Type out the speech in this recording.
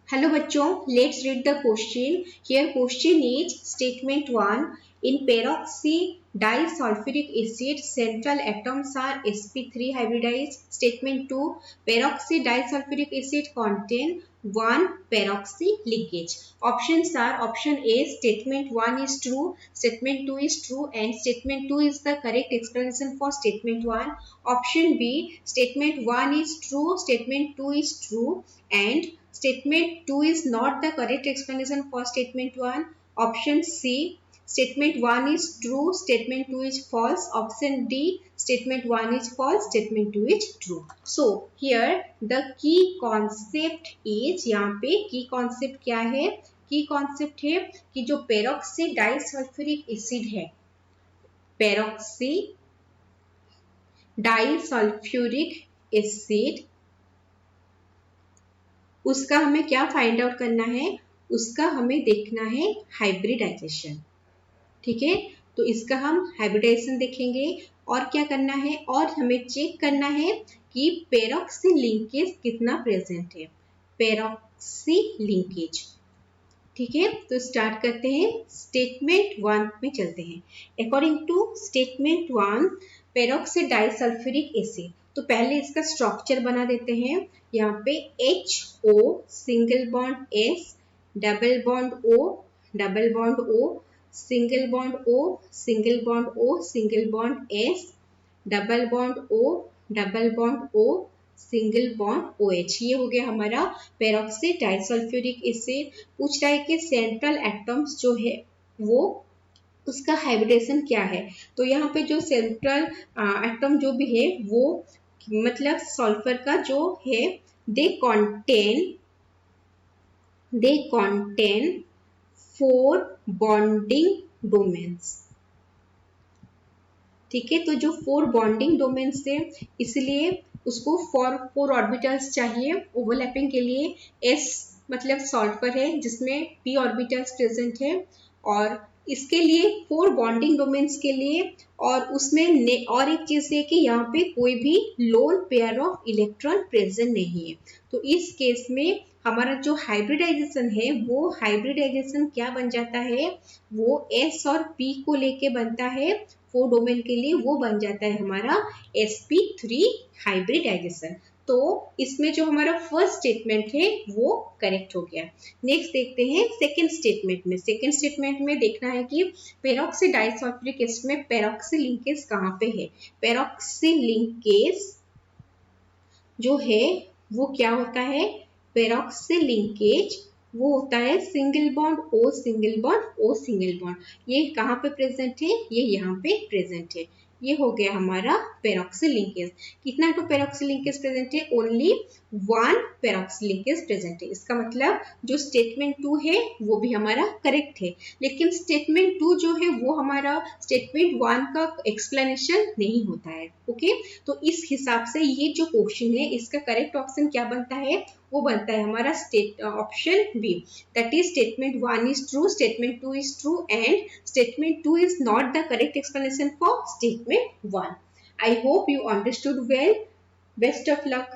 Hello बच्चों, let's read the question. Here question is statement 1. In peroxydisulfuric acid, central atoms are sp3 hybridized. Statement 2. Peroxydisulfuric acid contain 1 peroxy linkage. Options are option A, statement 1 is true, statement 2 is true and statement 2 is the correct explanation for statement 1. Option B, statement 1 is true, statement 2 is true and statement 2 is not the correct explanation for statement 1. Option C, statement 1 is true, statement 2 is false. Option D, statement 1 is false, statement 2 is true. So here the key concept is, यहाँ पे key concept क्या है? की concept है कि जो peroxy disulphuric acid है, peroxy disulphuric acid, उसका हमें क्या फाइंड आउट करना है? उसका हमें देखना है हाइब्रिडाइजेशन। ठीक है, तो इसका हम हाइब्रिडाइजेशन देखेंगे और क्या करना है, और हमें चेक करना है कि पेरोक्सी लिंकेज कितना प्रेजेंट है, पेरोक्सी लिंकेज। ठीक है, तो स्टार्ट करते हैं, स्टेटमेंट 1 में चलते हैं। According to statement 1, peroxy disulphuric acid, तो पहले इसका स्ट्रक्चर बना देते हैं। यहाँ पे HO single bond S, double bond O, double bond O, single bond O, single bond O, single bond S, double bond O, double bond O, single bond OH। ये हो गया हमारा पेरोक्सी डाइसल्फ्यूरिक एसिड। पूछ रहा है कि central atoms जो है वो उसका हाइब्रिडेशन क्या है। तो यहाँ पे जो सेंट्रल एटम जो भी है वो मतलब सल्फर का जो है, दे कॉन्टेन 4 बॉन्डिंग डोमेन्स। ठीक है, तो जो 4 बॉन्डिंग डोमेन्स है इसलिए उसको 4 ऑर्बिटल्स चाहिए ओवरलैपिंग के लिए। S मतलब सल्फर है जिसमें p ऑर्बिटल्स प्रेजेंट है, और इसके लिए 4 बॉन्डिंग डोमेन्स के लिए, और उसमें और एक चीज है कि यहाँ पे कोई भी lone pair of electron present नहीं है। तो इस केस में हमारा जो हाइब्रिडाइजेशन है वो हाइब्रिडाइजेशन क्या बन जाता है, वो S और P को लेके बनता है 4 डोमेन के लिए, वो बन जाता है हमारा sp3 हाइब्रिडाइजेशन। तो इसमें जो हमारा फर्स्ट स्टेटमेंट है वो करेक्ट हो गया। नेक्स्ट देखते हैं सेकंड स्टेटमेंट में। सेकंड स्टेटमेंट में देखना है कि पेरोक्सी डाइसल्फ्यूरिक एसिड में पेरोक्सी लिंकेज कहाँ पे है। पेरोक्सी लिंकेज जो है वो क्या होता है, पेरोक्सी लिंकेज वो होता है single bond O single bond O single bond. ये कहाँ पे प्रेजेंट है, ये यहाँ पे प्रेजेंट है। ये हो गया हमारा पेरोक्सी लिंकेज। कितना तो पेरोक्सी लिंकेज प्रेजेंट है, ओनली 1 पेरोक्सी लिंकेज प्रेजेंट है। इसका मतलब जो स्टेटमेंट 2 है वो भी हमारा करेक्ट है, लेकिन स्टेटमेंट 2 जो है वो हमारा स्टेटमेंट 1 का एक्सप्लेनेशन नहीं होता है। ओके, तो इस हिसाब से ये जो क्वेश्चन है इसका करेक्ट ऑप्शन क्या बनता है, वो बनता है हमारा option b, that is statement 1 is true, statement 2 is true and statement 2 is not the correct explanation for statement 1. I hope you understood well. Best of luck.